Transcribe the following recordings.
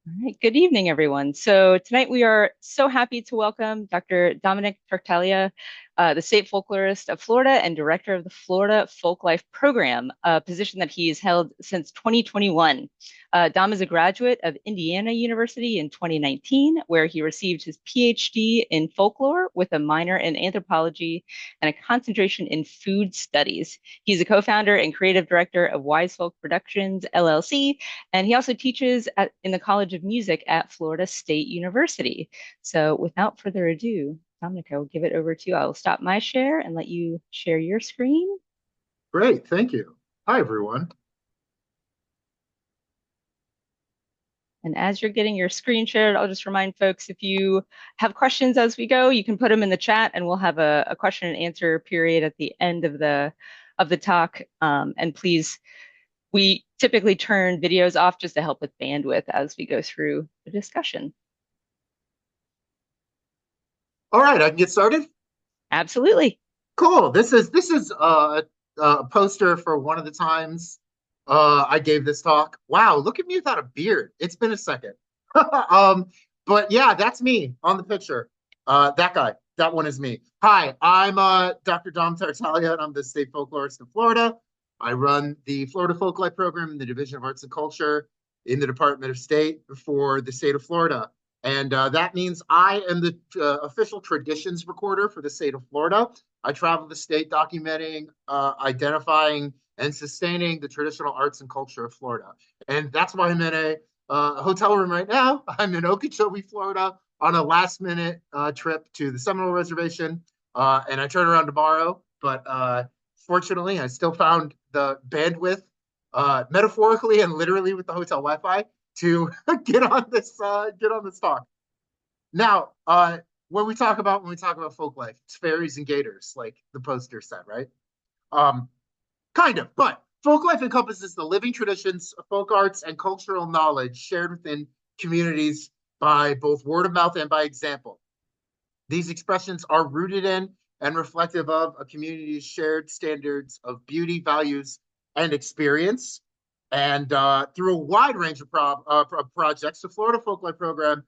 All right, good evening, everyone. So tonight we are so happy to welcome Dr. Dominick Tartaglia, the State Folklorist of Florida and Director of the Florida Folklife Program, a position that he has held since 2021. Dom is a graduate of Indiana University in 2019, where he received his PhD in folklore with a minor in anthropology and a concentration in food studies. He's a co-founder and creative director of Wisefolk Productions, LLC, and he also teaches in the College of Music at Florida State University. So without further ado, Dominic, I will give it over to you. I will stop my share and let you share your screen. Great, thank you. Hi, everyone. And as you're getting your screen shared, I'll just remind folks if you have questions as we go, you can put them in the chat and we'll have a question and answer period at the end of the talk. And please, we typically turn videos off just to help with bandwidth as we go through the discussion. All right, I can get started. Absolutely. Cool. This is a poster for one of the times I gave this talk. Wow, look at me without a beard. It's been a second. um, but yeah, that's me on the picture. That guy. That one is me. Hi, I'm Dr. Dom Tartaglia, and I'm the State Folklorist of Florida. I run the Florida Folklife Program in the Division of Arts and Culture in the Department of State for the state of Florida. And that means I am the official traditions recorder for the state of Florida. I travel the state documenting, identifying, and sustaining the traditional arts and culture of Florida. And that's why I'm in a hotel room right now. I'm in Okeechobee, Florida, on a last minute trip to the Seminole Reservation. And I turn around tomorrow. But fortunately, I still found the bandwidth, metaphorically and literally with the hotel Wi-Fi, to get on this talk. Now, when we talk about folk life, it's fairies and gators, like the poster said, right? Um, kind of, but folk life encompasses the living traditions, folk arts, and cultural knowledge shared within communities by both word of mouth and by example. These expressions are rooted in and reflective of a community's shared standards of beauty, values, and experience. And through a wide range of projects, the Florida Folklife Program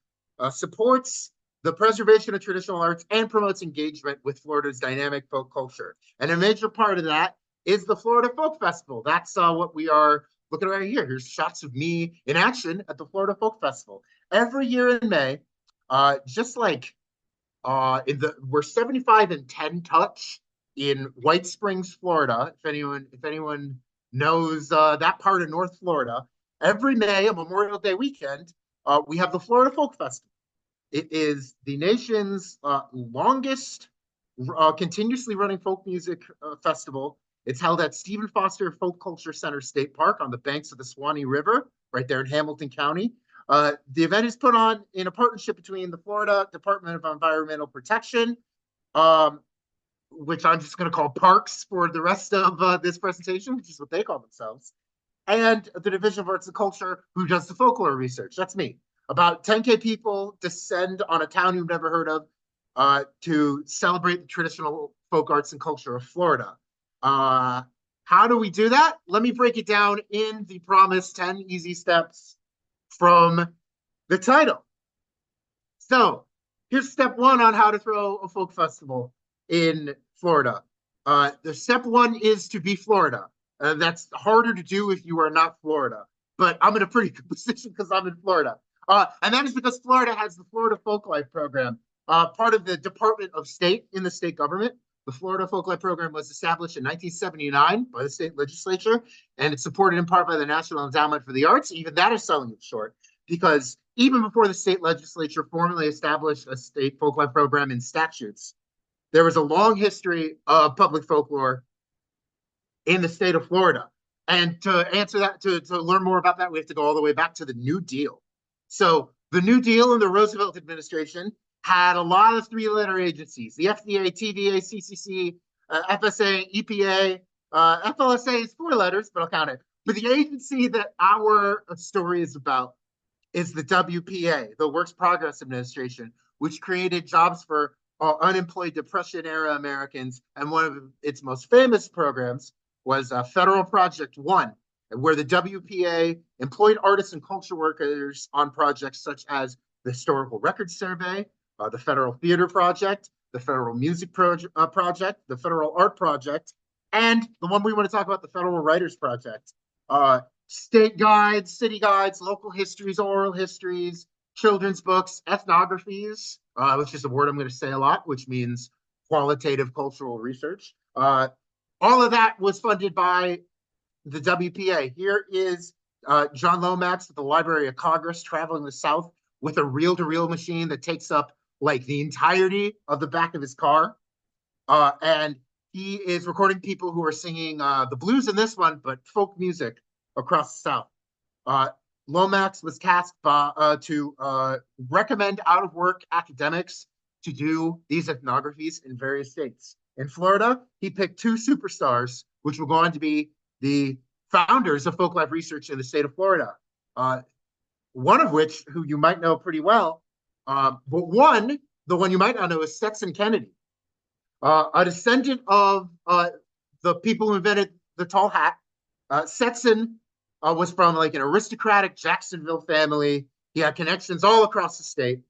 supports the preservation of traditional arts and promotes engagement with Florida's dynamic folk culture. And a major part of that is the Florida Folk Festival. That's what we are looking at right here. Here's shots of me in action at the Florida Folk Festival. Every year in May, just like we're 75 and 10 touch in White Springs, Florida. If anyone knows that part of North Florida, every May, a Memorial Day weekend, we have the Florida Folk Festival. It is the nation's longest continuously running folk music festival. It's held at Stephen Foster Folk Culture Center State Park on the banks of the Swanee River, right there in Hamilton County. The event is put on in a partnership between the Florida Department of Environmental Protection, um, which I'm just going to call Parks for the rest of this presentation, which is what they call themselves, and the Division of Arts and Culture, who does the folklore research. That's me. About 10K people descend on a town you've never heard of to celebrate the traditional folk arts and culture of Florida. How do we do that? Let me break it down in the promised 10 easy steps from the title. So here's step one on how to throw a folk festival in Florida. The step one is to be Florida. That's harder to do if you are not Florida. But I'm in a pretty good position because I'm in Florida. And that is because Florida has the Florida Folklife Program, part of the Department of State in the state government. The Florida Folklife Program was established in 1979 by the state legislature, and it's supported in part by the National Endowment for the Arts. Even that is selling it short, because even before the state legislature formally established a state folklife program in statutes, there was a long history of public folklore in the state of Florida. And to answer that, to learn more about that, we have to go all the way back to the New Deal. So the New Deal and the Roosevelt administration had a lot of three-letter agencies: the FDA, TVA, CCC, FSA, EPA. FLSA is four letters, but I'll count it. But the agency that our story is about is the WPA, the Works Progress Administration, which created jobs for unemployed Depression-era Americans. And one of its most famous programs was Federal Project One. where the WPA employed artists and culture workers on projects such as the Historical Records Survey, the Federal Theater Project, the Federal Music Project, the Federal Art Project, and the one we want to talk about, the Federal Writers Project. State guides, city guides, local histories, oral histories, children's books, ethnographies, which is a word I'm going to say a lot, which means qualitative cultural research. All of that was funded by the WPA. Here is John Lomax at the Library of Congress traveling the South with a reel-to-reel machine that takes up like the entirety of the back of his car. And he is recording people who are singing the blues in this one, but folk music across the South. Lomax was tasked to recommend out-of-work academics to do these ethnographies in various states. In Florida, he picked two superstars, which will go on to be the founders of folklife research in the state of Florida. One of which, who you might know pretty well, but the one you might not know, is Stetson Kennedy, a descendant of the people who invented the tall hat. Stetson was from like an aristocratic Jacksonville family. He had connections all across the state.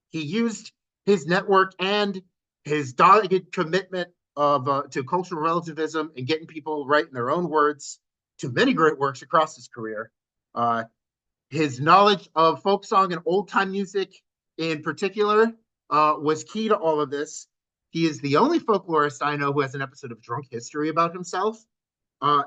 He used his network and his dogged commitment to cultural relativism and getting people right in their own words to many great works across his career. His knowledge of folk song and old time music in particular was key to all of this. He is the only folklorist I know who has an episode of Drunk History about himself,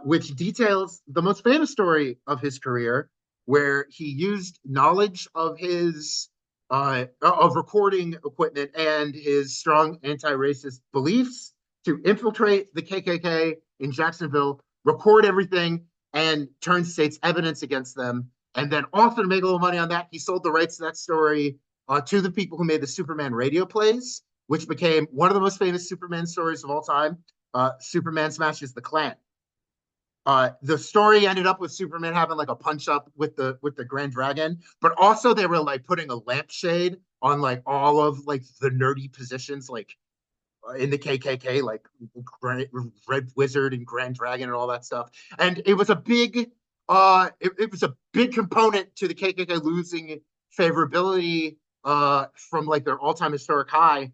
which details the most famous story of his career, where he used knowledge of his of recording equipment and his strong anti-racist beliefs to infiltrate the KKK in Jacksonville, record everything, and turn state's evidence against them. And then, also to make a little money on that, he sold the rights to that story to the people who made the Superman radio plays, which became one of the most famous Superman stories of all time. Superman smashes the Klan. The story ended up with Superman having like a punch up with the Grand Dragon, but also they were like putting a lampshade on like all of like the nerdy positions, like in the KKK, like Red Wizard and Grand Dragon and all that stuff. And it was a big, it was a big component to the KKK losing favorability from like their all-time historic high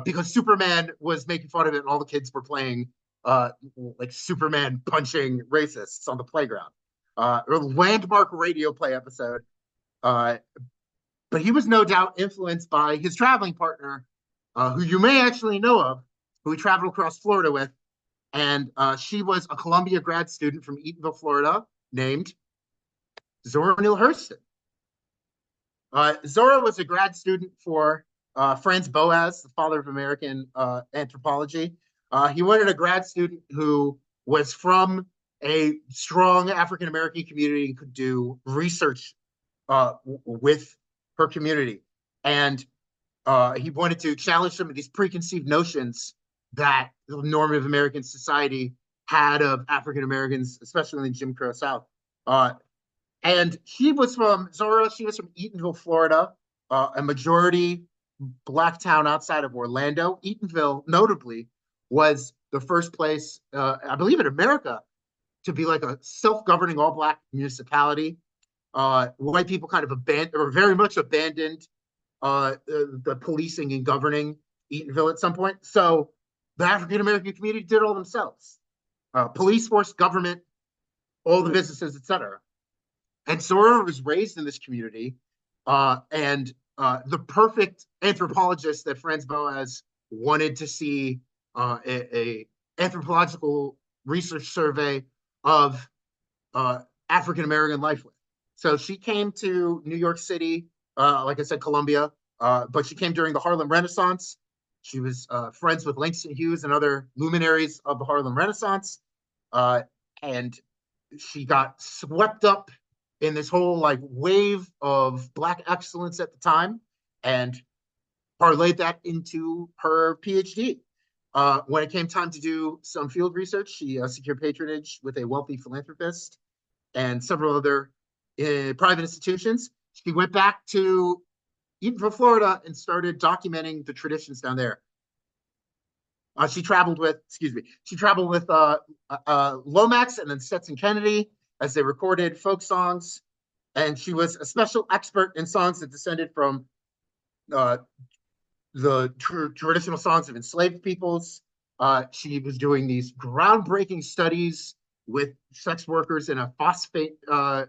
because Superman was making fun of it and all the kids were playing like Superman punching racists on the playground. A landmark radio play episode. But he was no doubt influenced by his traveling partner, who you may actually know of, who he traveled across Florida with. And she was a Columbia grad student from Eatonville, Florida, named Zora Neale Hurston. Zora was a grad student for Franz Boas, the father of American anthropology. He wanted a grad student who was from a strong African American community and could do research with her community. And he wanted to challenge some of these preconceived notions that the normative American society had of African Americans, especially in the Jim Crow South. And she was from Eatonville, Florida, a majority Black town outside of Orlando. Eatonville, notably, was the first place, I believe, in America to be like a self-governing all-Black municipality. White people kind of very much abandoned the policing and governing Eatonville at some point. So the African-American community did it all themselves. Police force, government, all the businesses, etc. And Zora was raised in this community, and the perfect anthropologist that Franz Boas wanted to see a anthropological research survey of African American life with. So she came to New York City, like I said, Columbia, but she came during the Harlem Renaissance. She was friends with Langston Hughes and other luminaries of the Harlem Renaissance, and she got swept up in this whole like wave of Black excellence at the time, and parlayed that into her PhD. When it came time to do some field research, she secured patronage with a wealthy philanthropist and several other private institutions. She went back to Eatonville, Florida, and started documenting the traditions down there. She traveled with Lomax and then Stetson Kennedy. as they recorded folk songs. And she was a special expert in songs that descended from uh, the traditional songs of enslaved peoples. She was doing these groundbreaking studies with sex workers in a phosphate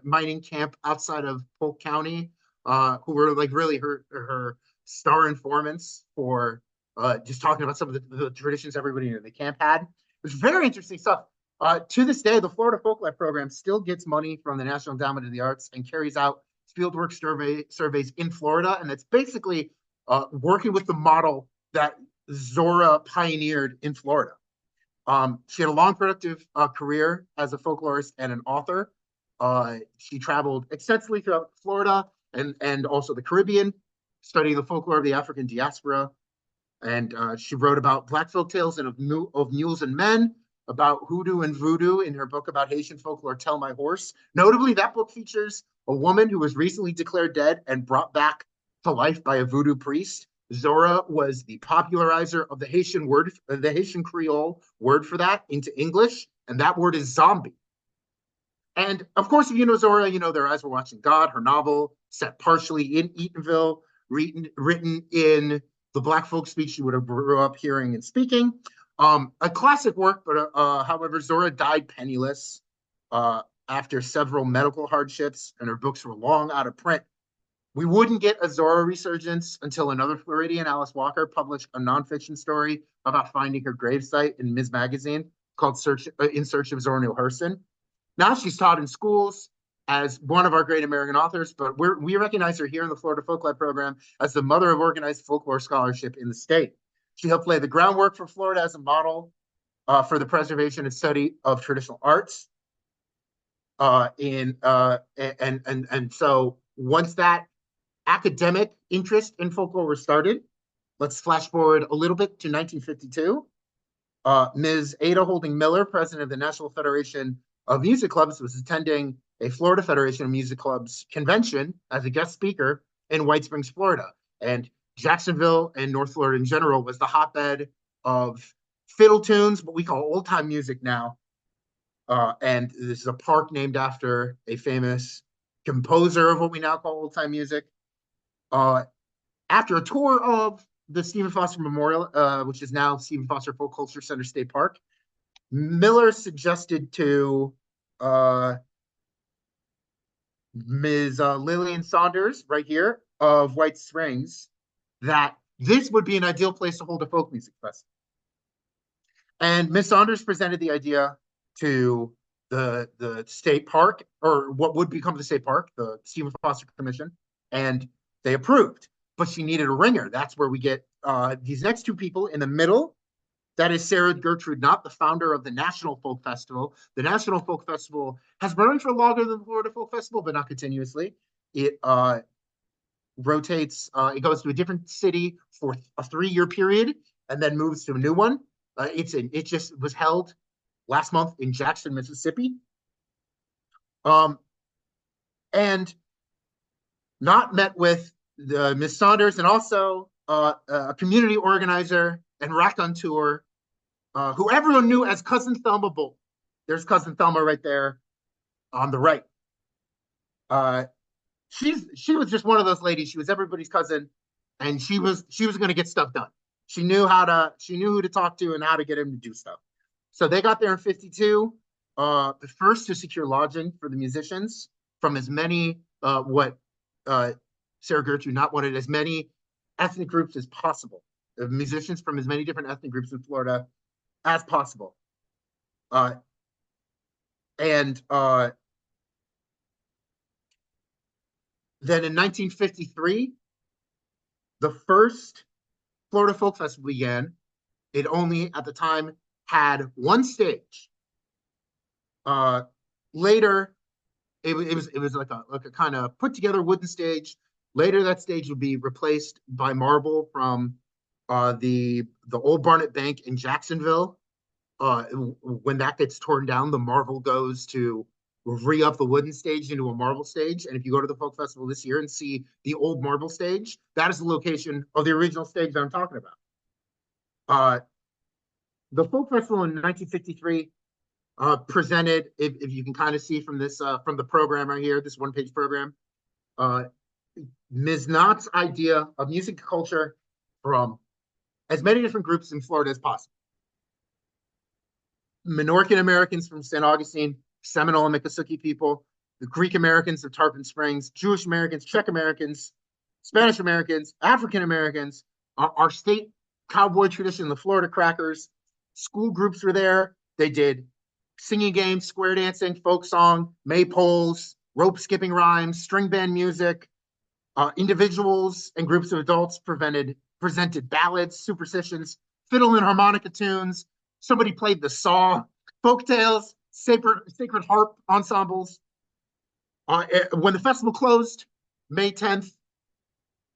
mining camp outside of Polk County, who were like really her star informants for just talking about some of the traditions everybody in the camp had. It was very interesting stuff. To this day, the Florida Folklife Program still gets money from the National Endowment of the Arts and carries out fieldwork surveys in Florida, and it's basically working with the model that Zora pioneered in Florida. She had a long, productive career as a folklorist and an author. She traveled extensively throughout Florida and also the Caribbean, studying the folklore of the African diaspora. And she wrote about Black folk tales and of mules and men, about hoodoo and voodoo in her book about Haitian folklore, Tell My Horse. Notably, that book features a woman who was recently declared dead and brought back to life by a voodoo priest. Zora was the popularizer of the Haitian word, the Haitian Creole word for that into English, and that word is zombie. And of course, if you know Zora, you know Their Eyes Were Watching God, her novel, set partially in Eatonville, written in the Black folk speech she would have grew up hearing and speaking. A classic work, but however, Zora died penniless after several medical hardships, and her books were long out of print. We wouldn't get a Zora resurgence until another Floridian, Alice Walker, published a nonfiction story about finding her gravesite in Ms. Magazine called In Search of Zora Neale Hurston. Now she's taught in schools as one of our great American authors, but we recognize her here in the Florida Folklife Program as the mother of organized folklore scholarship in the state. She helped lay the groundwork for Florida as a model for the preservation and study of traditional arts. And so once that academic interest in folklore was started, let's flash forward a little bit to 1952. Ms. Ada Holding Miller, president of the National Federation of Music Clubs, was attending a Florida Federation of Music Clubs convention as a guest speaker in White Springs, Florida. And Jacksonville and North Florida in general was the hotbed of fiddle tunes, what we call old time music now. And this is a park named after a famous composer of what we now call old time music. After a tour of the Stephen Foster Memorial, which is now Stephen Foster Folk Culture Center State Park, Miller suggested to Ms. Lillian Saunders, right here, of White Springs, that this would be an ideal place to hold a folk music festival. And Ms. Saunders presented the idea to the state park, or what would become the state park, the Stephen Foster Commission, and they approved. But she needed a ringer. That's where we get these next two people in the middle. That is Sarah Gertrude Knott, the founder of the National Folk Festival. The National Folk Festival has been running for longer than the Florida Folk Festival, but not continuously. It rotates, it goes to a different city for a 3-year period and then moves to a new one. It just was held last month in Jackson, Mississippi. And Knott met with Ms. Saunders and also a community organizer and raconteur who everyone knew as Cousin Thelma Bolt. There's Cousin Thelma right there on the right. She was just one of those ladies. She was everybody's cousin, and she was going to get stuff done. She knew who to talk to and how to get him to do stuff. So they got there in 52, the first to secure lodging for the musicians from as many what Sarah Gertrude Knott wanted, as many ethnic groups as possible, of musicians from as many different ethnic groups in Florida as possible. And then in 1953, the first Florida Folk Festival began. It only, at the time, had one stage. Later, it was like a kind of put together wooden stage. Later, that stage would be replaced by marble from the old Barnett Bank in Jacksonville. When that gets torn down, the marble goes to re-up the wooden stage into a marble stage. And if you go to the Folk Festival this year and see the old marble stage, that is the location of the original stage that I'm talking about. The Folk Festival in 1953 presented, if you can kind of see from this, from the program right here, this one-page program, uh, Ms. Knott's idea of music and culture from as many different groups in Florida as possible. Minorcan Americans from St. Augustine, Seminole and Miccosukee people, the Greek Americans of Tarpon Springs, Jewish Americans, Czech Americans, Spanish Americans, African Americans, our state cowboy tradition, the Florida Crackers. School groups were there. They did singing games, square dancing, folk song, maypoles, rope skipping rhymes, string band music. Individuals and groups of adults presented ballads, superstitions, fiddle and harmonica tunes. Somebody played the saw, folk tales, sacred harp ensembles. When the festival closed, May 10th,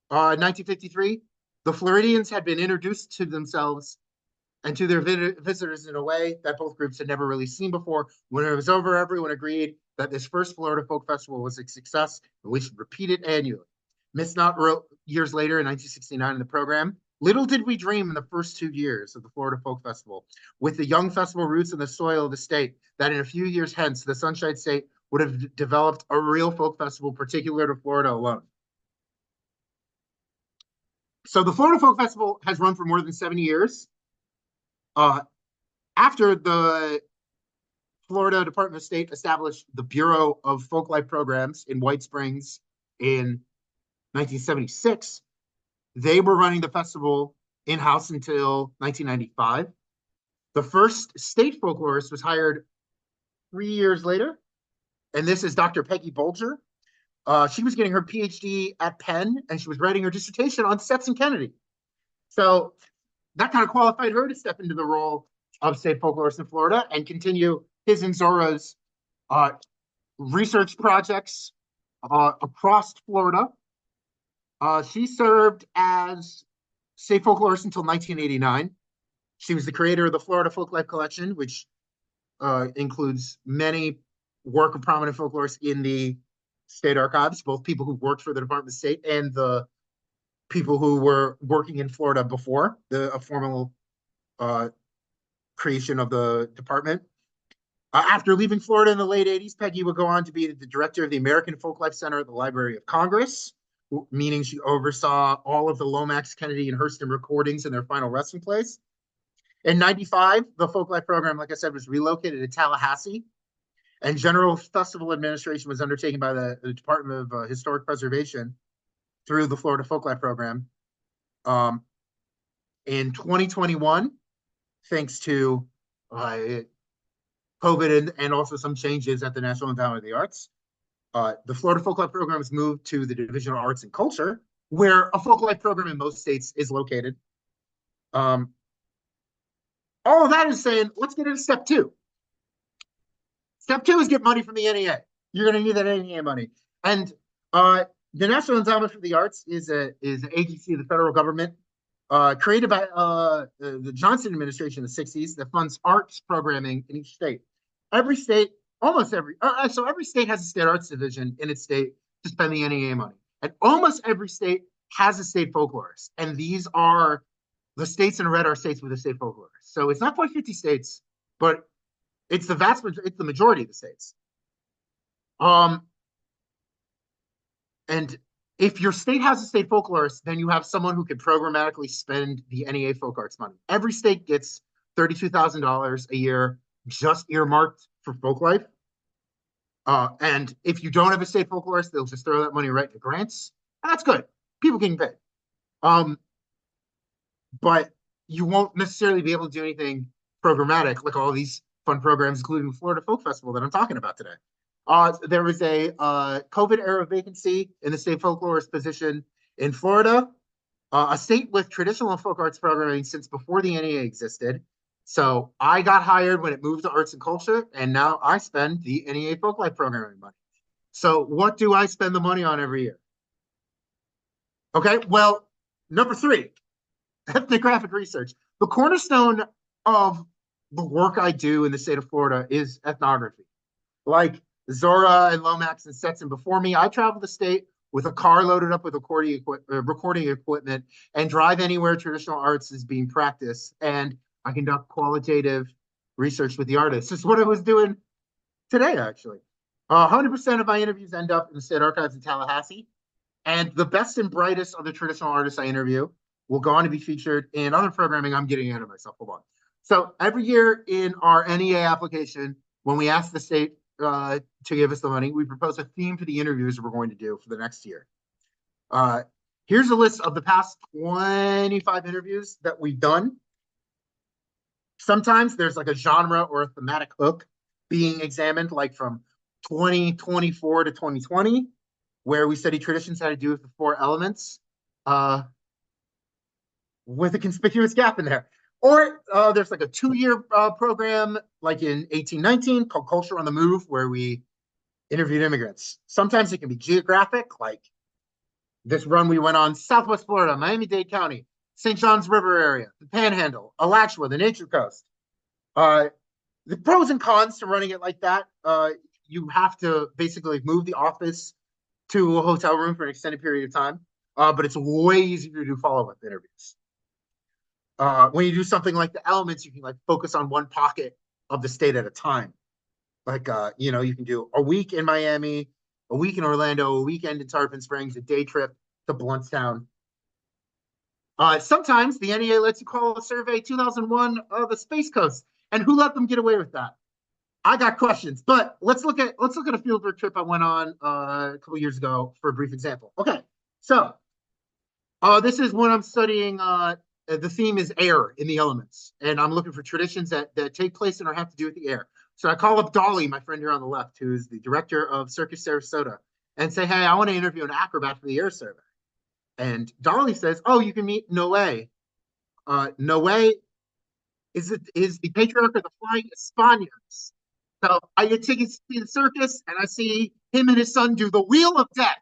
1953, the Floridians had been introduced to themselves and to their visitors in a way that both groups had never really seen before. When it was over, everyone agreed that this first Florida Folk Festival was a success and we should repeat it annually. Miss Knott wrote years later in 1969 in the program, little did we dream in the first 2 years of the Florida Folk Festival, with the young festival roots in the soil of the state, that in a few years hence, the Sunshine State would have developed a real folk festival particular to Florida alone. So the Florida Folk Festival has run for more than 70 years. After the Florida Department of State established the Bureau of Folklife Programs in White Springs in 1976, they were running the festival in-house until 1995. The first state folklorist was hired 3 years later, and this is Dr. Peggy Bolger. She was getting her PhD at Penn, and she was writing her dissertation on Stetson Kennedy. So that kind of qualified her to step into the role of state folklorist in Florida and continue his and Zora's research projects across Florida. She served as state folklorist until 1989. She was the creator of the Florida Folklife Collection, which includes many work of prominent folklorists in the state archives, both people who worked for the Department of State and the people who were working in Florida before the formal creation of the department. After leaving Florida in the late 80s, Peggy would go on to be the director of the American Folklife Center at the Library of Congress, meaning she oversaw all of the Lomax, Kennedy, and Hurston recordings in their final resting place. In 95, the Folklife program, like I said, was relocated to Tallahassee, and general festival administration was undertaken by the Department of Historic Preservation through the Florida Folklife program. In 2021, thanks to COVID and also some changes at the National Endowment of the Arts, the Florida Folklife program was moved to the Division of Arts and Culture, where a Folklife program in most states is located. All of that is saying, let's get into step two. Step two is get money from the NEA. You're going to need that NEA money. And the National Endowment for the Arts is an agency of the federal government created by the Johnson administration in the 60s that funds arts programming in each state. Every state, almost every, so every state has a state arts division in its state to spend the NEA money. And almost every state has a state folklorist. And these are the states in red are states with a state folklorist. So it's not quite 50 states, but it's the it's the majority of the states. And if your state has a state folklorist, then you have someone who can programmatically spend the NEA folk arts money. Every state gets $32,000 a year just earmarked for folklife. And if you don't have a state folklorist, they'll just throw that money right into grants. And that's good. People can pay. But you won't necessarily be able to do anything programmatic like all these fun programs, including the Florida Folk Festival that I'm talking about today. There was a COVID era vacancy in the state folklorist position in Florida, a state with traditional folk arts programming since before the NEA existed. So I got hired when it moved to arts and culture, and now I spend the NEA Folklife programming money. So what do I spend the money on every year? Okay, well, number 3, ethnographic research. The cornerstone of the work I do in the state of Florida is ethnography. Like Zora and Lomax and Stetson before me, I travel the state with a car loaded up with recording equipment and drive anywhere traditional arts is being practiced. And I conduct qualitative research with the artists. It's what I was doing today, actually. 100% of my interviews end up in the state archives in Tallahassee. And the best and brightest of the traditional artists I interview will go on to be featured in other programming. I'm getting ahead of myself. Hold on. So every year in our NEA application, when we ask the state to give us the money, we propose a theme for the interviews we're going to do for the next year. Here's a list of the past 25 interviews that we've done. Sometimes there's like a genre or a thematic hook being examined, like from 2024 to 2020, where we study traditions had to do with the four elements, with a conspicuous gap in there. Or there's like a 2-year program, like in 1819, called Culture on the Move, where we interviewed immigrants. Sometimes it can be geographic, like this run we went on Southwest Florida, Miami-Dade County, St. John's River area, the Panhandle, Alachua, the Nature Coast. The pros and cons to running it like that, you have to basically move the office to a hotel room for an extended period of time, but it's way easier to do follow-up interviews. When you do something like the elements, you can like focus on one pocket of the state at a time. Like, you can do a week in Miami, a week in Orlando, a weekend in Tarpon Springs, a day trip to Bluntstown. Sometimes the NEA lets you call a survey 2001 of the Space Coast. And who let them get away with that? I got questions, but let's look at a fieldwork trip I went on a couple years ago for a brief example. Okay, so this is when I'm studying. The theme is air in the elements, and I'm looking for traditions that take place and or have to do with the air. So I call up Dolly, my friend here on the left, who's the director of Circus Sarasota, and say, "Hey, I want to interview an acrobat for the air survey." And Dolly says, "Oh, you can meet Noé. Noé is the patriarch of the Flying Spaniards." So I get tickets to see the circus, and I see him and his son do the Wheel of Death.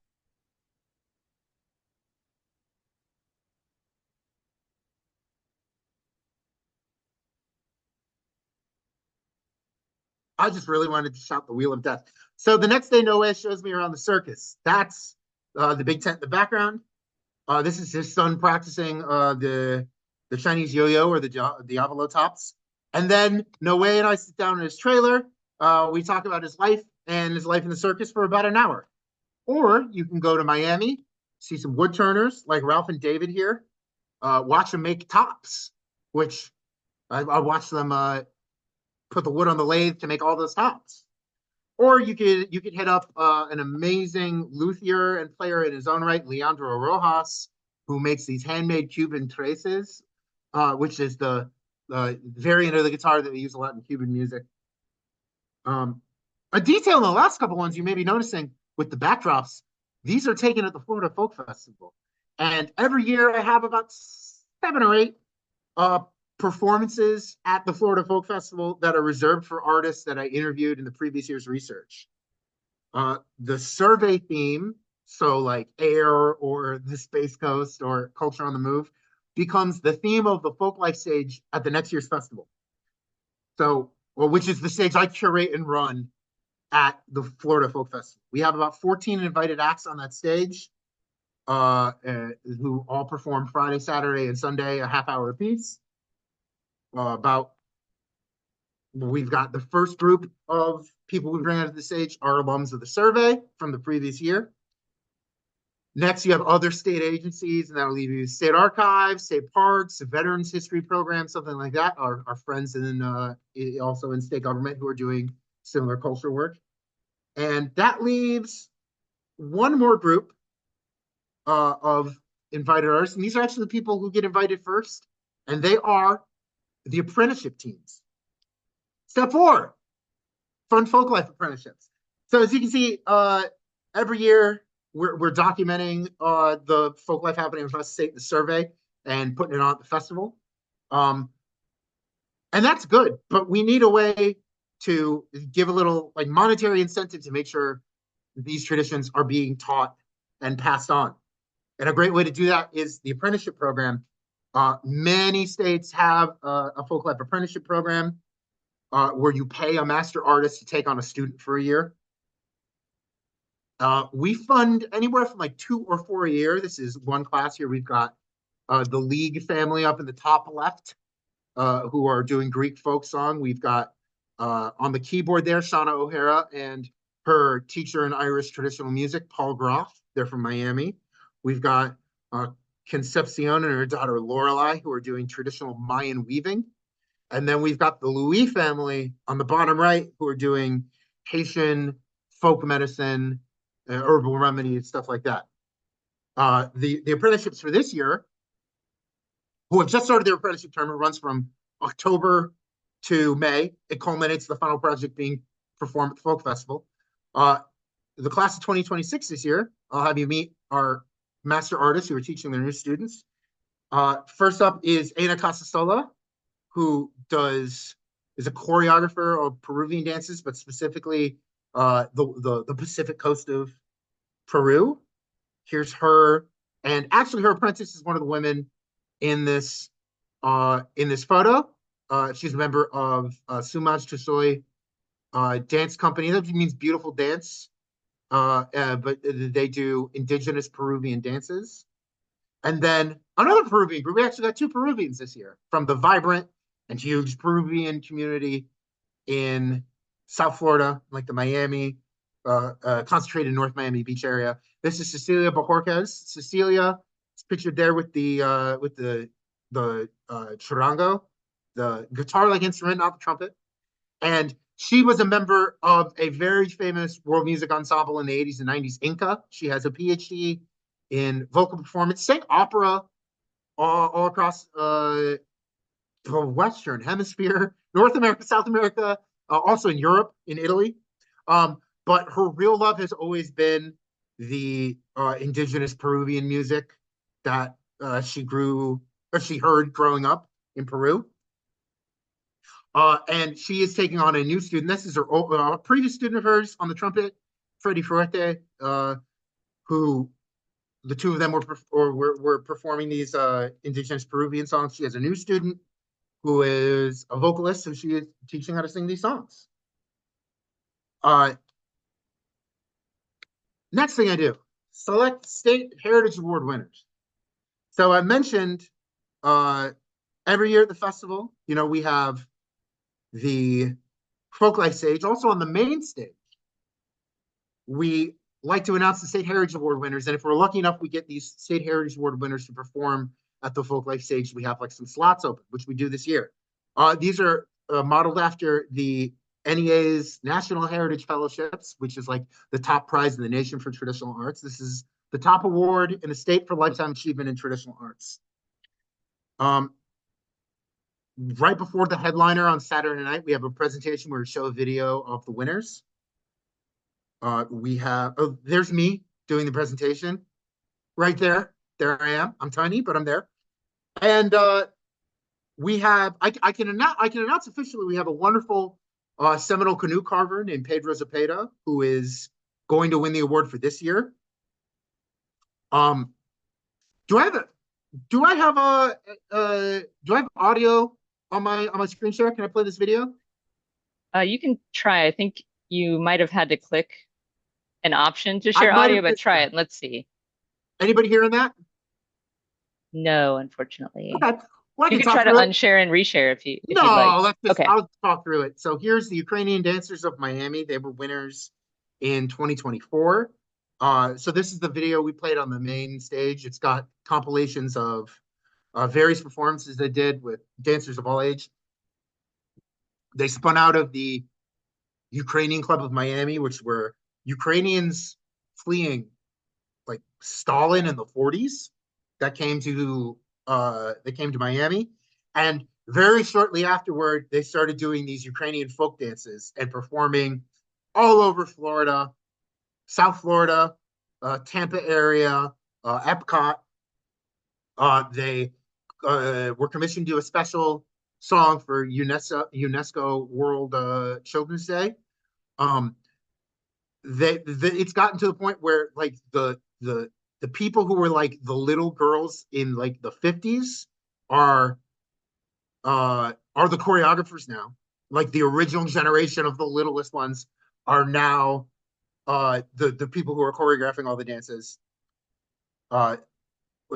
I just really wanted to shout the Wheel of Death. So the next day, Noé shows me around the circus. That's the big tent in the background. This is his son practicing the Chinese yo-yo or the Diavolo tops. And then Noé and I sit down in his trailer. We talk about his life and his life in the circus for about an hour. Or you can go to Miami, see some woodturners like Ralph and David here, watch them make tops, which I watch them put the wood on the lathe to make all those tops. Or you could hit up an amazing luthier and player in his own right, Leandro Rojas, who makes these handmade Cuban traces, which is the variant of the guitar that they use a lot in Cuban music. A detail in the last couple ones you may be noticing with the backdrops, these are taken at the Florida Folk Festival. And every year I have about 7 or 8 performances at the Florida Folk Festival that are reserved for artists that I interviewed in the previous year's research. The survey theme, so like air or the Space Coast or Culture on the Move, becomes the theme of the Folklife stage at the next year's festival. So, which is the stage I curate and run at the Florida Folk Festival. We have about 14 invited acts on that stage, who all perform Friday, Saturday, and Sunday, a half hour apiece. We've got the first group of people we bring out of the stage are alums of the survey from the previous year. Next, you have other state agencies, and that'll leave you state archives, state parks, a veterans history program, something like that. Our friends also in state government who are doing similar culture work. And that leaves one more group of invited artists. And these are actually the people who get invited first. And they are the apprenticeship teams. Step 4, fun folklife apprenticeships. So as you can see, every year we're documenting the folklife happening across the state in the survey and putting it on at the festival. And that's good, but we need a way to give a little like monetary incentive to make sure these traditions are being taught and passed on. And a great way to do that is the apprenticeship program. Many states have a folklife apprenticeship program where you pay a master artist to take on a student for a year. We fund anywhere from like 2 or 4 a year. This is one class here. We've got the League family up in the top left. who are doing Greek folk song. We've got on the keyboard there, Shauna O'Hara and her teacher in Irish traditional music, Paul Groff. They're from Miami. We've got Concepcion and her daughter Lorelei, who are doing traditional Mayan weaving. And then we've got the Louis family on the bottom right, who are doing Haitian folk medicine, herbal remedies, stuff like that. The apprenticeships for this year, who have just started their apprenticeship term, it runs from October to May. It culminates the final project being performed at the Folk Festival. The class of 2026 this year, I'll have you meet our master artists who are teaching their new students. First up is Ana Casasola, who is a choreographer of Peruvian dances, but specifically the Pacific coast of Peru. Here's her, and actually her apprentice is one of the women in this photo. She's a member of Sumaj Tusoy dance company. That means beautiful dance, but they do indigenous Peruvian dances. And then another Peruvian group. We actually got two Peruvians this year from the vibrant and huge Peruvian community in South Florida, like the Miami, concentrated North Miami Beach area. This is Cecilia Bajorquez. Cecilia is pictured there with the charango, the guitar-like instrument, not the trumpet. And she was a member of a very famous world music ensemble in the 80s and 90s, Inca. She has a PhD in vocal performance, sang opera all across the Western Hemisphere, North America, South America, also in Europe, in Italy. But her real love has always been the indigenous Peruvian music that she heard growing up in Peru. And she is taking on a new student. This is her previous student of hers on the trumpet, Freddie Fuerte, who the two of them were performing these indigenous Peruvian songs. She has a new student who is a vocalist, so she is teaching how to sing these songs. Next thing I do, select State Heritage Award winners. So I mentioned every year at the festival, we have the Folklife stage. Also on the main stage, we like to announce the State Heritage Award winners. And if we're lucky enough, we get these State Heritage Award winners to perform at the Folklife stage. We have like some slots open, which we do this year. These are modeled after the NEA's National Heritage Fellowships, which is like the top prize in the nation for traditional arts. This is the top award in the state for lifetime achievement in traditional arts. Right before the headliner on Saturday night, we have a presentation where we show a video of the winners. There's me doing the presentation right there. There I am. I'm tiny, but I'm there. And we have, I can announce officially, we have a wonderful Seminole canoe carver named Pedro Zepeda, who is going to win the award for this year. Do I have audio on my screen share? Can I play this video? You can try. I think you might have had to click an option to share audio, but try it. Let's see. Anybody hearing that? No, unfortunately. Okay. Well, you can try to unshare and reshare if you'd like. I'll talk through it. So here's the Ukrainian Dancers of Miami. They were winners in 2024. So this is the video we played on the main stage. It's got compilations of various performances they did with dancers of all age. They spun out of the Ukrainian Club of Miami, which were Ukrainians fleeing like Stalin in the 40s that came to Miami. And very shortly afterward, they started doing these Ukrainian folk dances and performing all over Florida, South Florida, Tampa area, Epcot. They were commissioned to do a special song for UNESCO World Children's Day. It's gotten to the point where like the people who were like the little girls in like the 50s are the choreographers now. Like the original generation of the littlest ones are now the people who are choreographing all the dances.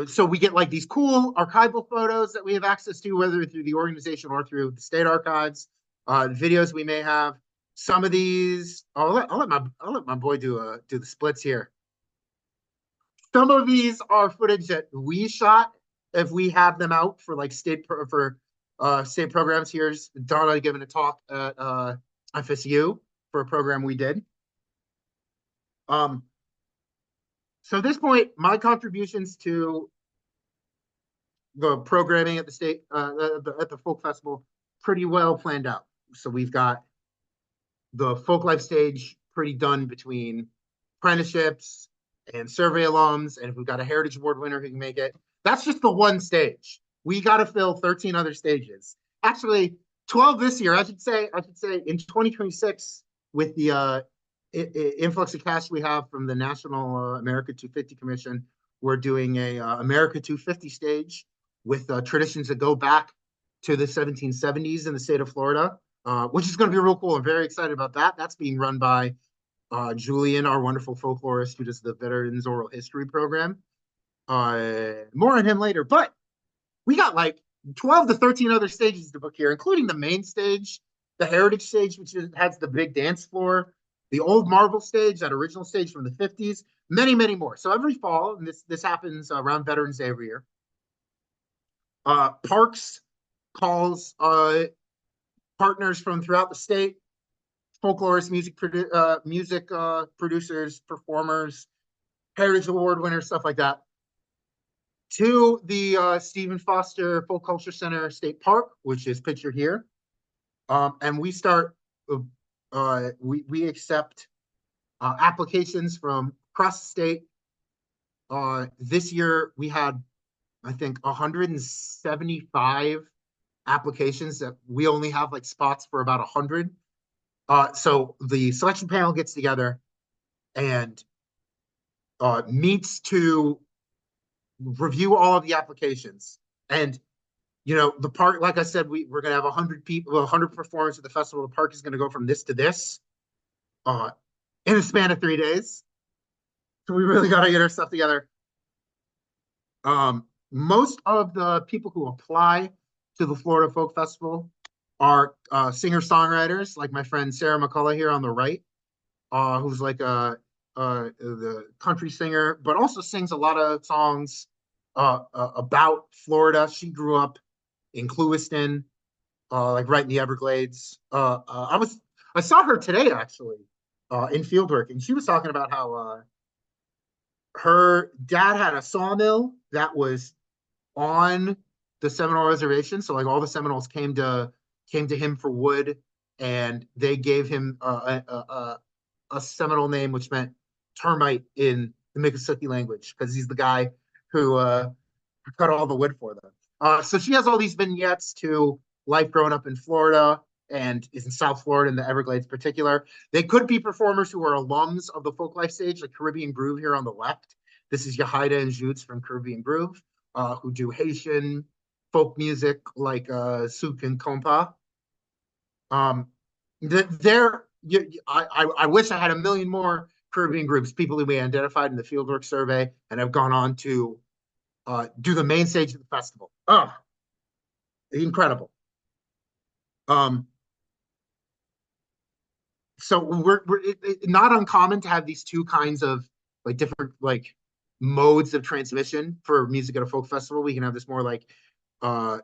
so we get like these cool archival photos that we have access to, whether through the organization or through the state archives, videos we may have. Some of these, I'll let my boy do the splits here. Some of these are footage that we shot if we have them out for like state programs. Here's Donna giving a talk at FSU for a program we did. So at this point, my contributions to the programming at the state at the folk festival pretty well planned out. So we've got the Folklife stage pretty done between apprenticeships and survey alums, and if we've got a Heritage Award winner who can make it, that's just the one stage. We got to fill 13 other stages. Actually, 12 this year. I should say in 2026 with the influx of cash we have from the National America 250 Commission, we're doing a America 250 stage with traditions that go back to the 1770s in the state of Florida, which is going to be real cool. I'm very excited about that. That's being run by Julian, our wonderful folklorist who does the Veterans Oral History program. More on him later, but we got like 12 to 13 other stages to book here, including the main stage, the Heritage stage, which has the big dance floor, the old Marble stage, that original stage from the 50s, many, many more. So every fall, and this happens around Veterans Day every year, Parks calls partners from throughout the state, folklorist music producers, performers, Heritage Award winners, stuff like that, to the Stephen Foster Folk Culture Center State Park, which is pictured here. And we start, we accept applications from across the state. This year we had, I think, 175 applications that we only have like spots for about 100. So the selection panel gets together and meets to review all of the applications. And, you know, the park, like I said, we're going to have 100 people, 100 performers at the festival. The park is going to go from this to this in a span of 3 days. So we really got to get our stuff together. Most of the people who apply to the Florida Folk Festival are singer-songwriters, like my friend Sarah McCullough here on the right, who's like the country singer, but also sings a lot of songs about Florida. She grew up in Clewiston, like right in the Everglades. I saw her today actually in fieldwork, and she was talking about how her dad had a sawmill that was on the Seminole Reservation. So like all the Seminoles came to him for wood, and they gave him a Seminole name which meant termite in the Miccosukee language, because he's the guy who cut all the wood for them. So she has all these vignettes to life growing up in Florida, and is in South Florida in the Everglades in particular. They could be performers who are alums of the Folklife stage, like Caribbean Groove here on the left. This is Yahida and Jutes from Caribbean Groove, who do Haitian folk music like souk and compa. I wish I had a million more Caribbean groups, people who we identified in the fieldwork survey and have gone on to do the main stage of the festival. Oh, incredible. So we're not uncommon to have these two kinds of like different like modes of transmission for music at a folk festival. We can have this more uh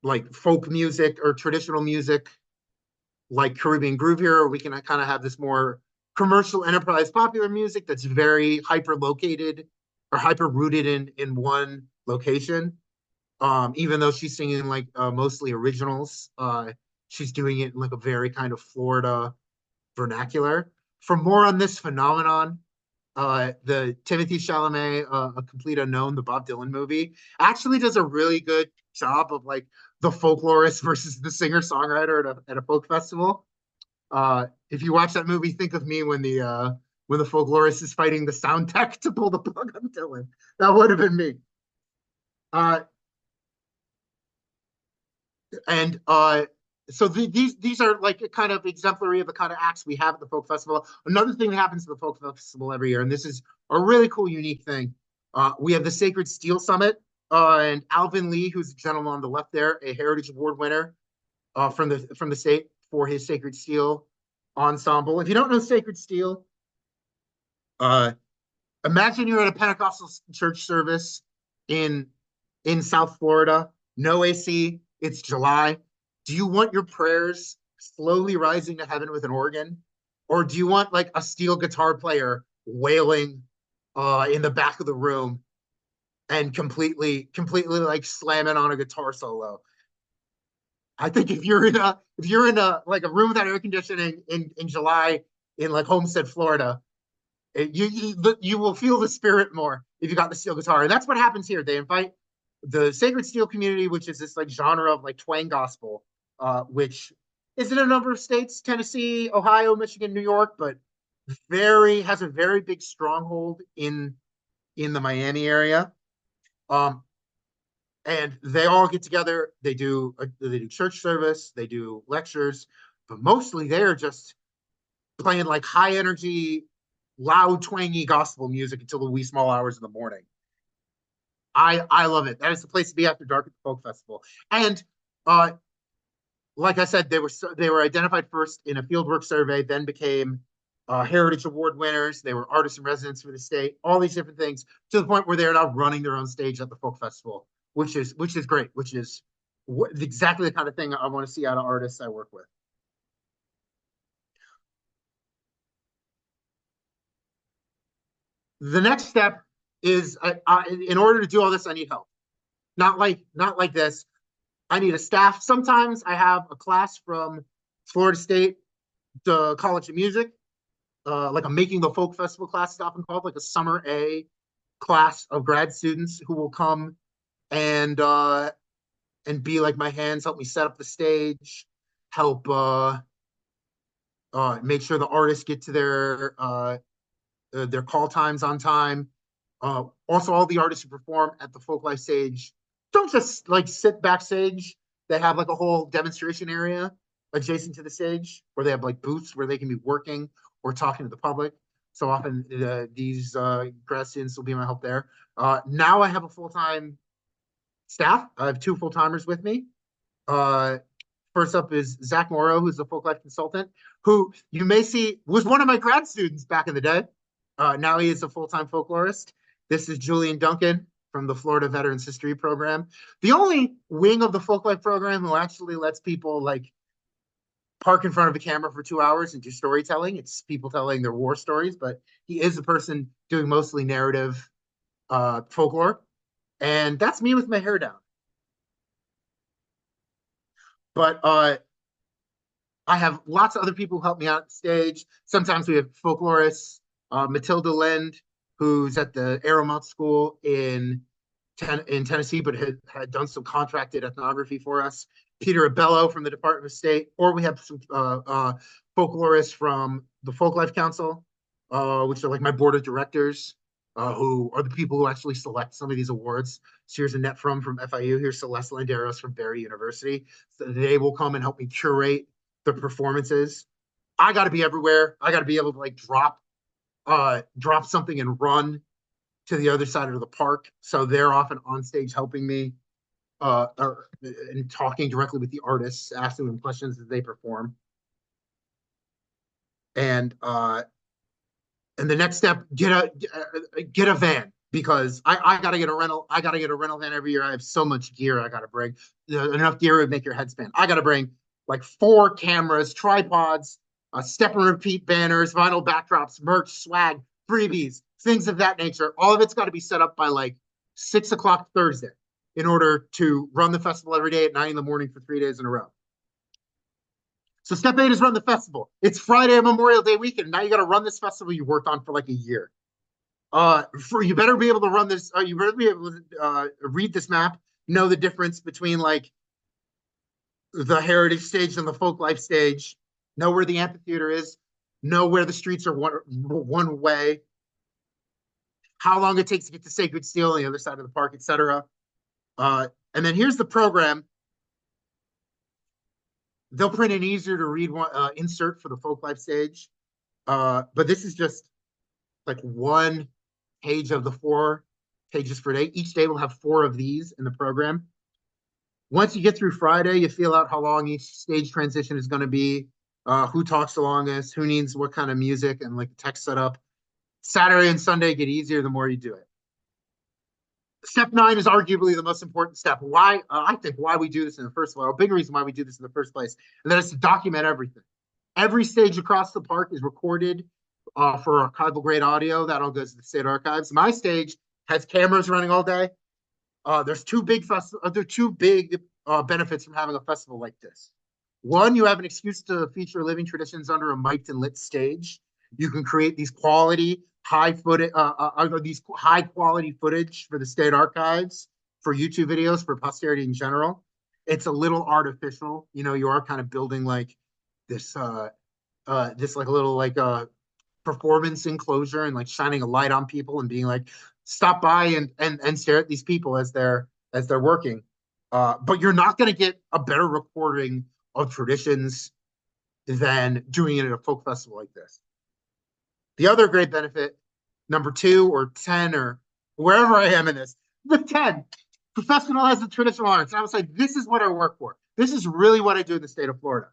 like folk music or traditional music like Caribbean Groove here, or we can kind of have this more commercial enterprise popular music that's very hyper located or hyper rooted in one location. Even though she's singing like mostly originals, she's doing it in like a very kind of Florida vernacular. For more on this phenomenon, the Timothy Chalamet, A Complete Unknown, the Bob Dylan movie, actually does a really good job of like the folklorist versus the singer-songwriter at a folk festival. If you watch that movie, think of me when the folklorist is fighting the sound tech to pull the plug on Dylan. That would have been me. And so these are like a kind of exemplary of the kind of acts we have at the folk festival. Another thing that happens at the folk festival every year, and this is a really cool, unique thing. We have the Sacred Steel Summit, and Alvin Lee, who's the gentleman on the left there, a Heritage Award winner from the state for his Sacred Steel ensemble. If you don't know Sacred Steel, uh, imagine you're at a Pentecostal church service in in South Florida, no AC, it's July. Do you want your prayers slowly rising to heaven with an organ? Or do you want like a steel guitar player wailing in the back of the room and completely like slamming on a guitar solo? I think if you're in a like a room without air conditioning in July in like Homestead, Florida, you will feel the spirit more if you got the steel guitar. And that's what happens here. They invite the Sacred Steel community, which is this like genre of like twang gospel, which is in a number of states: Tennessee, Ohio, Michigan, New York, but very has a very big stronghold in the Miami area. Um, and they all get together. They do church service, they do lectures, but mostly they're just playing like high energy, loud, twangy gospel music until the wee small hours of the morning. I love it. That is the place to be after dark at the folk festival. And uh, like I said, they were identified first in a fieldwork survey, then became Heritage Award winners. They were artists in residence for the state. All these different things to the point where they're now running their own stage at the folk festival, which is great. Which is exactly the kind of thing I want to see out of artists I work with. The next step is in order to do all this, I need help. Not like this. I need a staff. Sometimes I have a class from Florida State, the College of Music, like a Making the Folk Festival class, it's often called, like a summer A class of grad students who will come and be like my hands, help me set up the stage, help make sure the artists get to their call times on time. Also, all the artists who perform at the Folklife stage don't just like sit backstage. They have like a whole demonstration area adjacent to the stage where they have like booths where they can be working or talking to the public. So often these grad students will be my help there. Now I have a full-time staff. I have two full-timers with me. Uh, First up is Zach Morrow, who's a Folklife consultant, who you may see was one of my grad students back in the day. Now he is a full-time folklorist. This is Julian Duncan from the Florida Veterans History Program, the only wing of the Folklife program who actually lets people like park in front of a camera for 2 hours and do storytelling. It's people telling their war stories, but he is the person doing mostly narrative folklore. And that's me with my hair down. But I have lots of other people who help me out on stage. Sometimes we have folklorists, Matilda Lind, who's at the Aeromont School in Tennessee, but had done some contracted ethnography for us. Peter Abello from the Department of State, or we have some folklorists from the Folklife Council, which are like my board of directors, who are the people who actually select some of these awards. So here's Annette from FIU. Here's Celeste Landeros from Barry University. So they will come and help me curate the performances. I got to be everywhere. I got to be able to like drop something and run to the other side of the park. So they're often on stage helping me and talking directly with the artists, asking them questions as they perform. And the next step, get a van, because I gotta get a rental. I gotta get a rental van every year. I have so much gear I gotta bring. Enough gear would make your head spin. I gotta bring like 4 cameras, tripods, step and repeat banners, vinyl backdrops, merch, swag, freebies, things of that nature. All of it's got to be set up by like 6 o'clock Thursday in order to run the festival every day at 9 in the morning for 3 days in a row. So step 8 is run the festival. It's Friday, Memorial Day weekend. Now you got to run this festival you worked on for like a year. You better be able to run this. You better be able to read this map, know the difference between like the heritage stage and the folk life stage, know where the amphitheater is, know where the streets are one way, how long it takes to get to Sacred Steel on the other side of the park, etc. And then here's the program. They'll print an easier to read insert for the folk life stage. But this is just like one page of the 4 pages per day. Each day will have 4 of these in the program. Once you get through Friday, you feel out how long each stage transition is going to be, who talks the longest, who needs what kind of music and like the text setup. Saturday and Sunday get easier the more you do it. Step 9 is arguably the most important step. Why? I think why we do this in the first place, a big reason why we do this in the first place, and that is to document everything. Every stage across the park is recorded for archival grade audio. That all goes to the state archives. My stage has cameras running all day. There's two big benefits from having a festival like this. One, you have an excuse to feature living traditions under a mic'd and lit stage. You can create these high quality footage for the state archives, for YouTube videos, for posterity in general. It's a little artificial. You are kind of building like this like a little like performance enclosure and like shining a light on people and being like, stop by and stare at these people as they're working. But you're not going to get a better recording of traditions than doing it at a folk festival like this. The other great benefit, number 2 or 10 or wherever I am in this, the 10, professionalize the traditional arts. And I was like, this is what I work for. This is really what I do in the state of Florida.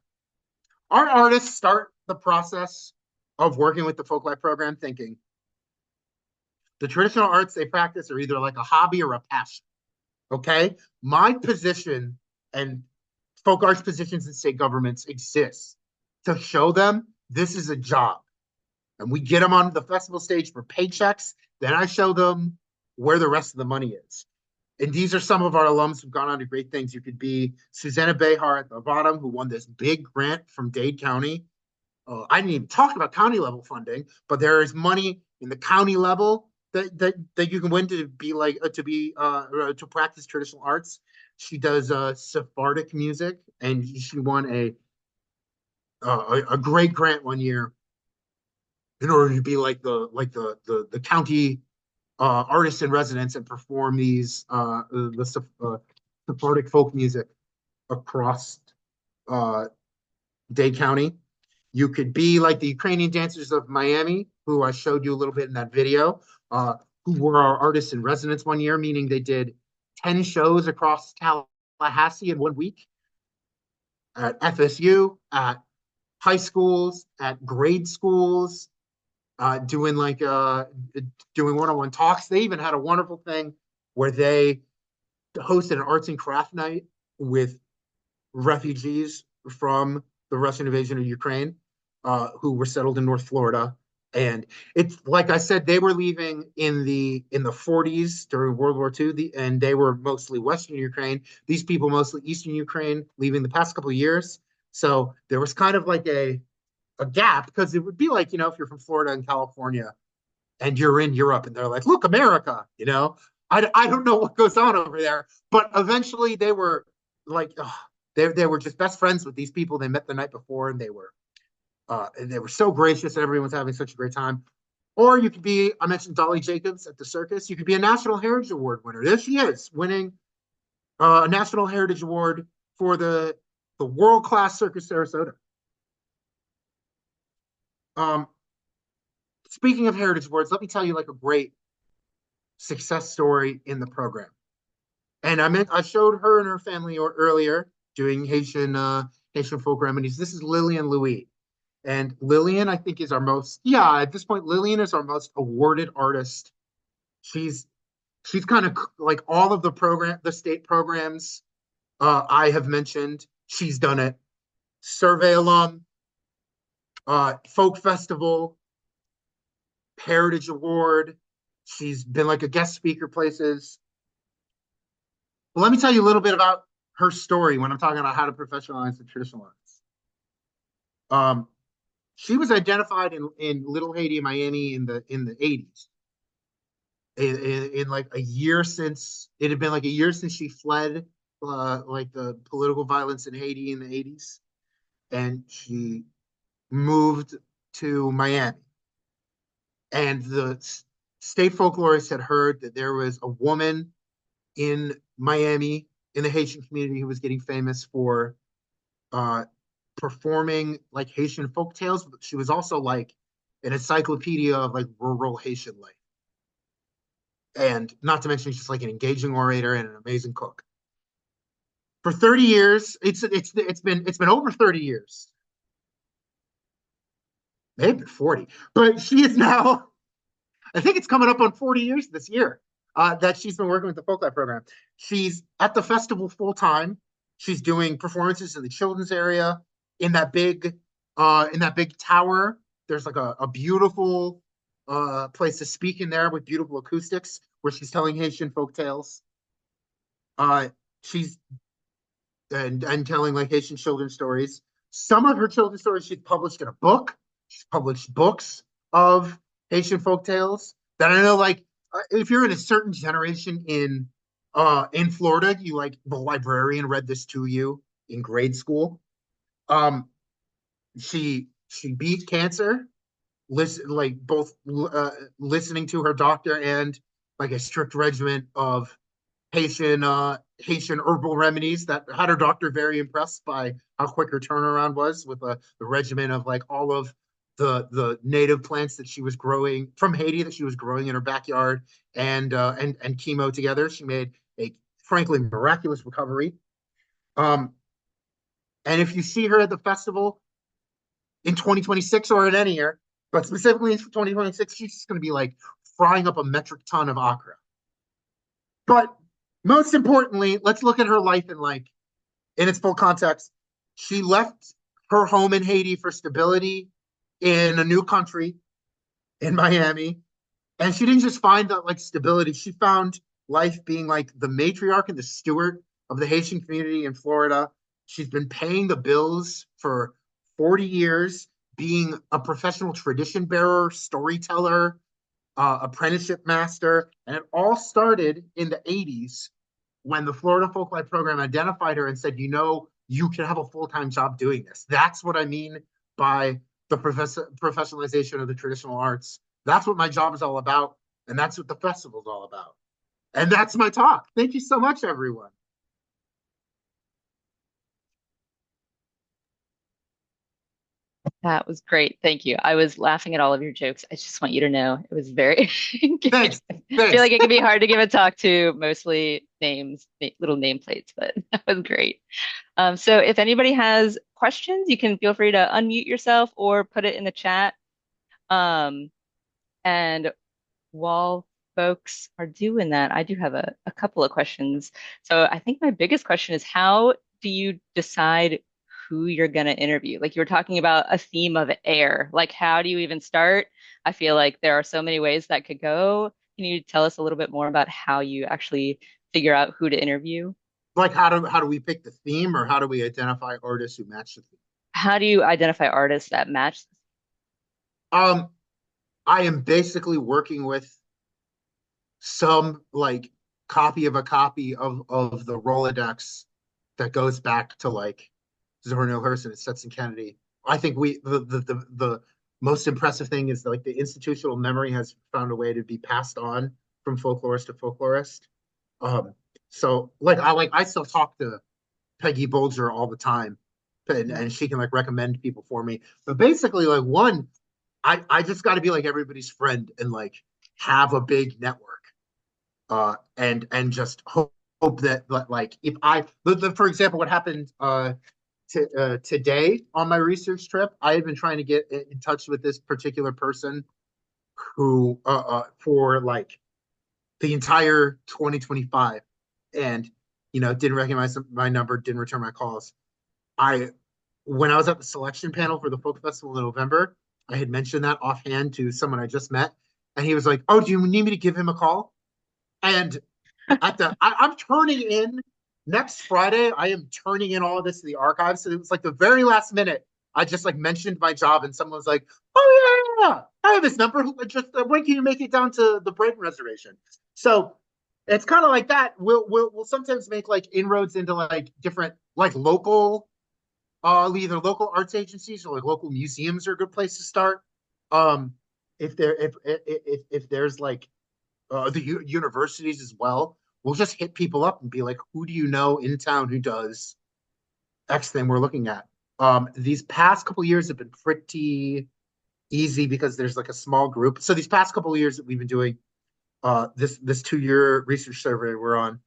Our artists start the process of working with the Folklife program thinking the traditional arts they practice are either like a hobby or a passion. Okay? My position and folk arts positions in state governments exist to show them this is a job. And we get them on the festival stage for paychecks. Then I show them where the rest of the money is. And these are some of our alums who've gone on to great things. You could be Susanna Behar at the bottom, who won this big grant from Dade County. I didn't even talk about county level funding, but there is money in the county level that you can win to be like to practice traditional arts. She does Sephardic music, and she won a great grant one year in order to be like the county artist in residence and perform the Sephardic folk music across Dade County. You could be like the Ukrainian dancers of Miami, who I showed you a little bit in that video, who were our artists in residence one year, meaning they did 10 shows across Tallahassee in 1 week at FSU, at high schools, at grade schools, doing one-on-one talks. They even had a wonderful thing where they hosted an arts and craft night with refugees from the Russian invasion of Ukraine, who were settled in North Florida. And it's like I said, they were leaving in the 40s during World War II, and they were mostly Western Ukraine. These people mostly Eastern Ukraine, leaving the past couple of years. So there was kind of like a gap, because it would be like, if you're from Florida and California and you're in Europe and they're like, look, America, I don't know what goes on over there. But eventually they were like, they were just best friends with these people they met the night before, and they were so gracious, and everyone's having such a great time. Or you could be, I mentioned Dolly Jacobs at the circus. You could be a National Heritage Award winner. There she is, winning a National Heritage Award for the World Class Circus Sarasota. Speaking of Heritage Awards, let me tell you like a great success story in the program. And I showed her and her family earlier doing Haitian folk remedies. This is Lillian Louis. And Lillian, I think, is at this point, Lillian is our most awarded artist. She's kind of like all of the state programs I have mentioned. She's done it. Survey alum, folk festival, Heritage Award. She's been like a guest speaker places. But let me tell you a little bit about her story when I'm talking about how to professionalize the traditional arts. She was identified in Little Haiti, Miami in the 80s. In like a year since it had been like a year since she fled like the political violence in Haiti in the 80s, and she moved to Miami. And the state folklorist had heard that there was a woman in Miami in the Haitian community who was getting famous for performing like Haitian folk tales, but she was also like an encyclopedia of like rural Haitian life. And not to mention, she's like an engaging orator and an amazing cook. For 30 years, it's been over 30 years, maybe 40, but she is now, I think it's coming up on 40 years this year that she's been working with the Folklife Program. She's at the festival full time. She's doing performances in the children's area in that big tower. There's like a beautiful place to speak in there with beautiful acoustics where she's telling Haitian folk tales. Uh, she's and telling like Haitian children's stories. Some of her children's stories she's published in a book. She's published books of Haitian folk tales that I know, like if you're in a certain generation in Florida, you like the librarian read this to you in grade school. Um, she beat cancer, listen like both listening to her doctor and like a strict regimen of Haitian herbal remedies that had her doctor very impressed by how quick her turnaround was with the regimen of like all of the native plants that she was growing from Haiti that she was growing in her backyard and chemo together. She made a frankly miraculous recovery. Um, and if you see her at the festival in 2026 or in any year, but specifically in 2026, she's just going to be like frying up a metric ton of okra. But most importantly, let's look at her life in its full context. She left her home in Haiti for stability in a new country in Miami. And she didn't just find that like stability, she found life being like the matriarch and the steward of the Haitian community in Florida. She's been paying the bills for 40 years, being a professional tradition bearer, storyteller, apprenticeship master. And it all started in the 80s when the Florida Folklife Program identified her and said, you know, you can have a full-time job doing this. That's what I mean by the professionalization of the traditional arts. That's what my job is all about. And that's what the festival is all about. And that's my talk. Thank you so much, everyone. That was great. Thank you. I was laughing at all of your jokes. I just want you to know it was very, I Thanks. feel Thanks. like it can be hard to give a talk to mostly names, little nameplates, but that was great. So if anybody has questions, you can feel free to unmute yourself or put it in the chat. Um, and while folks are doing that, I do have a couple of questions. So I think my biggest question is how do you decide who you're going to interview? Like you were talking about a theme of air. Like how do you even start? I feel like there are so many ways that could go. Can you tell us a little bit more about how you actually figure out who to interview? Like how do we pick the theme or how do we identify artists who match the theme? How do you identify artists that match? Um, I am basically working with some like copy of a copy of the Rolodex that goes back to like Zora Neale Hurston and Stetson Kennedy. I think the most impressive thing is like the institutional memory has found a way to be passed on from folklorist to folklorist. Um, so I still talk to Peggy Bolger all the time, and she can like recommend people for me. But basically, like one, I just got to be like everybody's friend and like have a big network and just hope that like if for example what happened today on my research trip, I had been trying to get in touch with this particular person who for like the entire 2025 and didn't recognize my number, didn't return my calls. I When I was at the selection panel for the folk festival in November, I had mentioned that offhand to someone I just met, and he was like, oh, do you need me to give him a call? And I'm turning in next Friday. I am turning in all of this to the archives. So it was like the very last minute. I just like mentioned my job, and someone was like, "Oh yeah, I have his number. Just when can you make it down to the Brighton reservation?" So it's kind of like that. We'll sometimes make like inroads into like different like local, either local arts agencies or like local museums are a good place to start. Um, if there's like the universities as well. We'll just hit people up and be like, who do you know in town who does X thing we're looking at? These past couple of years have been pretty easy because there's like a small group. So these past couple of years that we've been doing this 2-year research survey we're on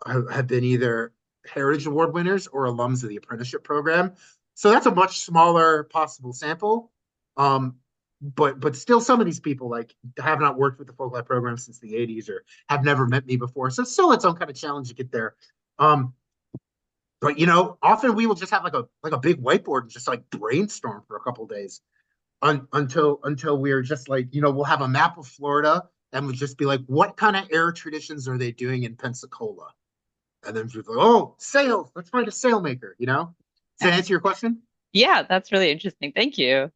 have been either Heritage Award winners or alums of the apprenticeship program. So that's a much smaller possible sample. Um, but still, some of these people like have not worked with the Folklife program since the '80s or have never met me before. So it's still its own kind of challenge to get there. Um, but often we will just have like a big whiteboard and just like brainstorm for a couple of days until we're just like, we'll have a map of Florida and we'll just be like, what kind of air traditions are they doing in Pensacola? And then people like, oh, sails. Let's find a sailmaker. Does that answer your question? Yeah, that's really interesting. Thank you.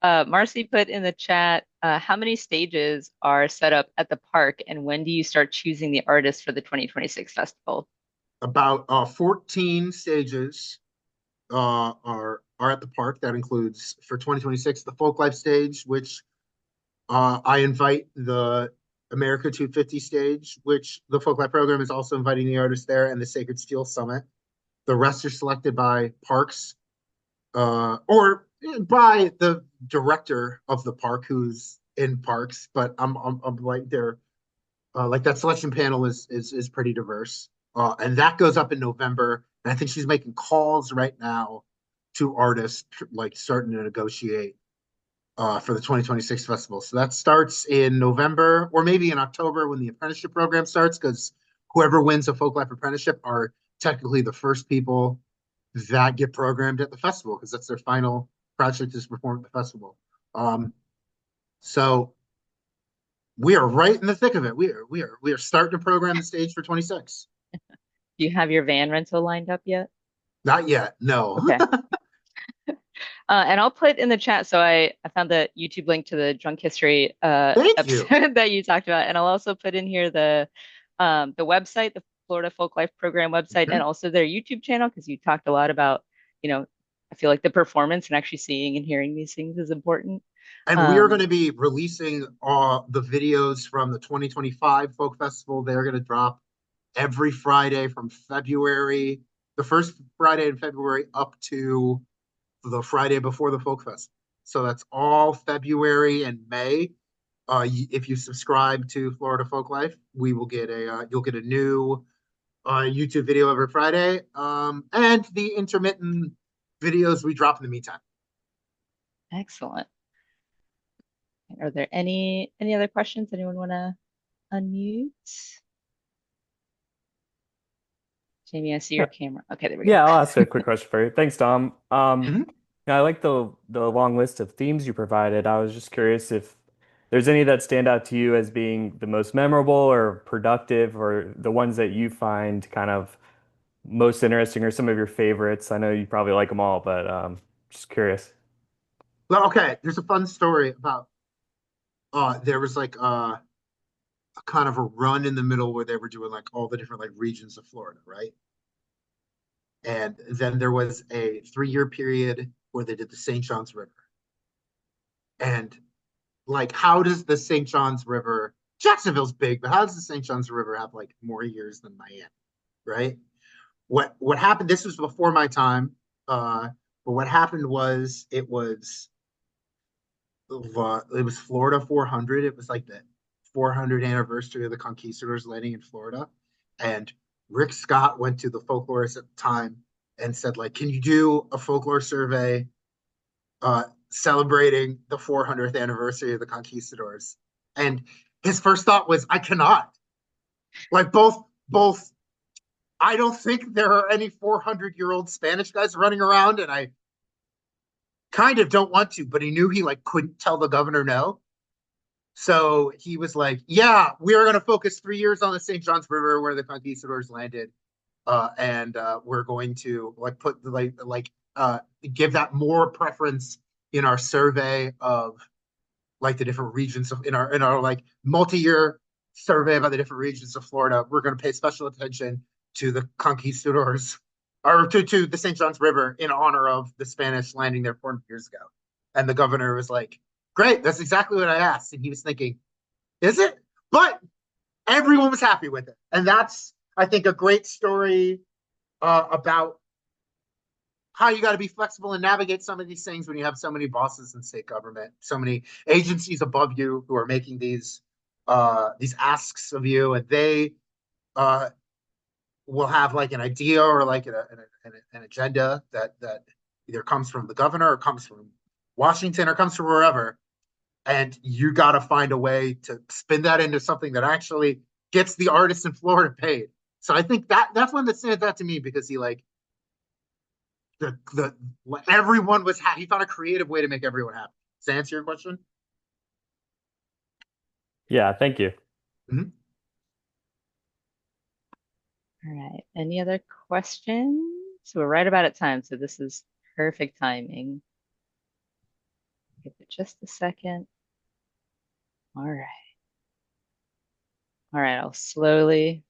Marcy put in the chat, how many stages are set up at the park, and when do you start choosing the artists for the 2026 festival? About 14 stages are at the park. That includes for 2026 the Folklife stage, which I invite the America 250 stage, which the Folklife program is also inviting the artists there, and the Sacred Steel Summit. The rest are selected by parks or by the director of the park who's in parks. But I'm like they're like that selection panel is pretty diverse, and that goes up in November. And I think she's making calls right now to artists, like starting to negotiate for the 2026 festival. So that starts in November or maybe in October when the apprenticeship program starts, because whoever wins a Folklife apprenticeship are technically the first people that get programmed at the festival because that's their final project is performed at the festival. So we are right in the thick of it. We are starting to program the stage for 26. Do you have your van rental lined up yet? Not yet, no. Okay. And I'll put in the chat. So I found the YouTube link to the drunk history Thank you. episode that you talked about, and I'll also put in here the website, the Florida Folklife Program website, and Mhm. also their YouTube channel because you talked a lot about, you know, I feel like the performance and actually seeing and hearing these things is important. And we are going Um, to be releasing the videos from the 2025 Folk Festival. They're going to drop every Friday from February, the first Friday in February up to the Friday before the Folk Fest. So that's all February and May. If you subscribe to Florida Folklife, we will get you'll get a new YouTube video every Friday, and the intermittent videos we drop in the meantime. Excellent. Are there any other questions? Anyone want to unmute? Jamie, I see your Yeah, camera. Okay, there we go. yeah, I'll ask a quick question for you. Thanks, Dom. Mhm. Yeah, I like the long list of themes you provided. I was just curious if there's any that stand out to you as being the most memorable or productive, or the ones that you find kind of most interesting, or some of your favorites. I know you probably like them all, but just curious. Well, okay, there's a fun story about there was like a kind of a run in the middle where they were doing like all the different like regions of Florida, right? And then there was a 3-year period where they did the St. John's River. And like, how does the St. John's River, Jacksonville's big, but how does the St. John's River have like more years than Miami, right? What happened? This was before my time, but what happened was it was Florida 400. It was like the 400th anniversary of the conquistadors landing in Florida, and Rick Scott went to the folklorist at the time and said, like, can you do a folklore survey celebrating the 400th anniversary of the conquistadors? And his first thought was, I cannot. Like both. I don't think there are any 400-year-old Spanish guys running around, and I kind of don't want to. But he knew he like couldn't tell the governor no. So he was like, "Yeah, we are going to focus 3 years on the St. John's River where the conquistadors landed, and we're going to like put give that more preference in our survey of like the different regions of in our like multi-year survey about the different regions of Florida. We're going to pay special attention to the conquistadors or to the St. John's River in honor of the Spanish landing there 400 years ago." And the governor was like, "Great, that's exactly what I asked." And he was thinking, "Is it?" But everyone was happy with it, and that's I think a great story about how you got to be flexible and navigate some of these things when you have so many bosses in state government, so many agencies above you who are making these these asks of you, and they uh, will have like an idea or like an agenda that either comes from the governor or comes from Washington or comes from wherever, and you got to find a way to spin that into something that actually gets the artists in Florida paid. So I think that's one that stands out to me because he like the everyone was he found a creative way to make everyone happy. Does that answer your question? Yeah, thank you. Mm-hmm. All right. Any other questions? So we're right about at time, so this is perfect timing. Give it just a second. All right. All right, I'll slowly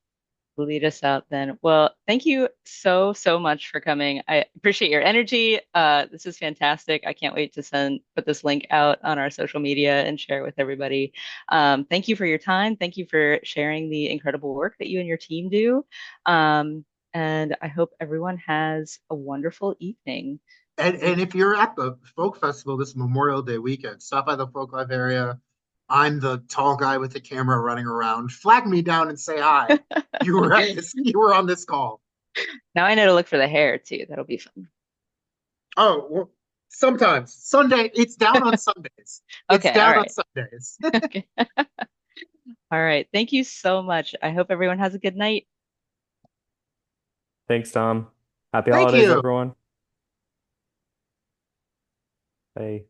lead us out then. Well, thank you so, so much for coming. I appreciate your energy. This is fantastic. I can't wait to put this link out on our social media and share it with everybody. Thank you for your time. Thank you for sharing the incredible work that you and your team do. And I hope everyone has a wonderful evening. And if you're at the folk festival this Memorial Day weekend, stop by the folk life area. I'm the tall guy with the camera running around. Flag me down and say hi. You were at this. You were on this call. Now I know to look for the hair too. That'll be fun. Oh, well, sometimes Sunday. It's down on Sundays. It's Okay, all down on right. Sundays. Okay. All right. Thank you so much. I hope everyone has a good night. Thanks, Tom. Happy Thank holidays, you. everyone. Bye.